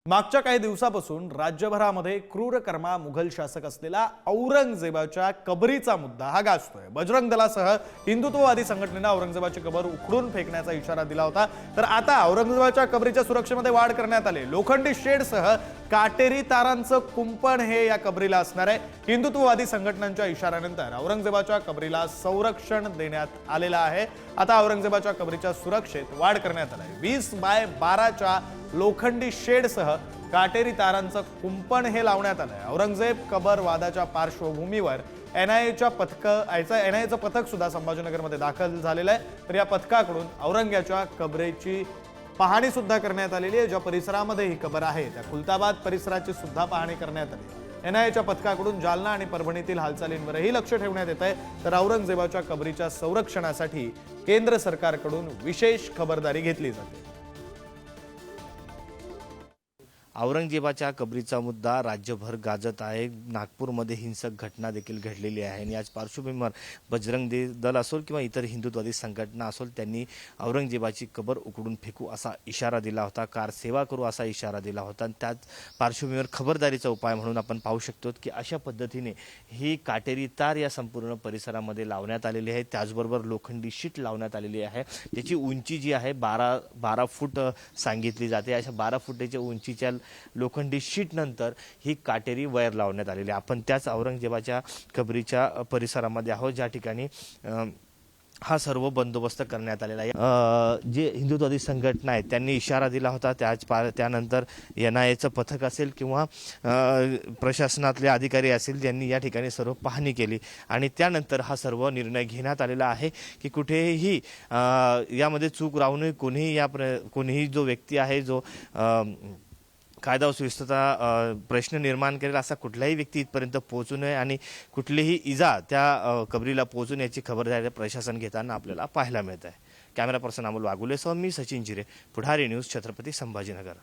मागच्या काही दिवसापासून राज्यभरामध्ये क्रूरकर्मा मुघल शासक असलेला औरंगजेबाच्या कबरीचा मुद्दा हा गाजतोय। बजरंग दलासह हिंदुत्ववादी संघटनेने औरंगजेबाची कबर उखडून फेकण्याचा इशारा दिला होता। तर आता औरंगजेबाच्या कबरीच्या सुरक्षेमध्ये वाढ करण्यात आली। लोखंडी शेडसह काटेरी तारांचं कुंपण हे या कबरीला असणार आहे। हिंदुत्ववादी संघटनांच्या इशाऱ्यानंतर औरंगजेबाच्या कबरीला संरक्षण देण्यात आलेलं आहे। आता औरंगजेबाच्या कबरीच्या सुरक्षेत वाढ करण्यात आली आहे। 20x12च्या लोखंडी शेडसह काटेरी तारांचं कुंपण हे लावण्यात आलंय। औरंगजेब कबर वादाच्या पार्श्वभूमीवर एनआयएचं पथक सुद्धा संभाजीनगरमध्ये दाखल झालेलं आहे। तर या पथकाकडून औरंग्याच्या कबरेची पाहणी सुद्धा करण्यात आलेली आहे। ज्या परिसरामध्ये ही कबर आहे त्या खुलताबाद परिसराची सुद्धा पाहणी करण्यात आली। एनआयएच्या पथकाकडून जालना आणि परभणीतील हालचालींवरही लक्ष ठेवण्यात येत आहे। तर औरंगजेबाच्या कबरीच्या संरक्षणासाठी केंद्र सरकारकडून विशेष खबरदारी घेतली जाते। औरंगजेबाच्या कबरीचा मुद्दा राज्यभर गाजत आहे। नागपूरमध्ये हिंसक घटना देखील घडलेली आहे आणि याच पार्श्वभूमीवर बजरंग दल असो किंवा इतर हिंदुत्ववादी संघटना असो त्यांनी औरंगजेबाची कबर उकडून फेकू असा इशारा दिला होता, कार सेवा करू असा इशारा दिला होता। आणि त्याच पार्श्वभूमीवर खबरदारीचा उपाय म्हणून आपण पाहू शकतो की अशा पद्धतीने ही काटेरी तार या संपूर्ण परिसरामध्ये लावण्यात आलेली आहे। त्याचबरोबर लोखंडी शीट लावण्यात आलेली आहे, ज्याची उंची जी आहे 12 फूट सांगितली जाते। अशा 12 फुटाच्या उंचीच्या लोखंडी शीट नंतर ही काटेरी वायर लावण्यात आलेली। आपण त्याच औरंगजेबाच्या कबरीच्या परिसरामध्ये आहोत, ज्या ठिकाणी हा सर्व बंदोबस्त करण्यात आलेला आहे। जे हिंदुत्ववादी संघटना आहेत त्यांनी इशारा दिला होता, त्यानंतर एनआयएचं पथक असेल किंवा प्रशासनातले अधिकारी असेल ज्यांनी या ठिकाणी सर्व पाहणी केली आणि त्यानंतर हा सर्व निर्णय घेण्यात आलेला आहे की कुठेही यामध्ये चूक राहू नये। कोणीही जो व्यक्ती आहे जो कायदा व सुव्यवस्थेचा प्रश्न निर्माण करेल असा कुठलाही व्यक्ती इथपर्यंत पोहोचू नये आणि कुठलीही इजा त्या कबरीला पोहोचू नये खबरदारी प्रशासन घेताना आपल्याला पाहायला मिळत आहे। कॅमेरा पर्सन अमोल वाघुलेसह मी सचिन जिरे, पुढारी न्यूज, छत्रपती संभाजीनगर।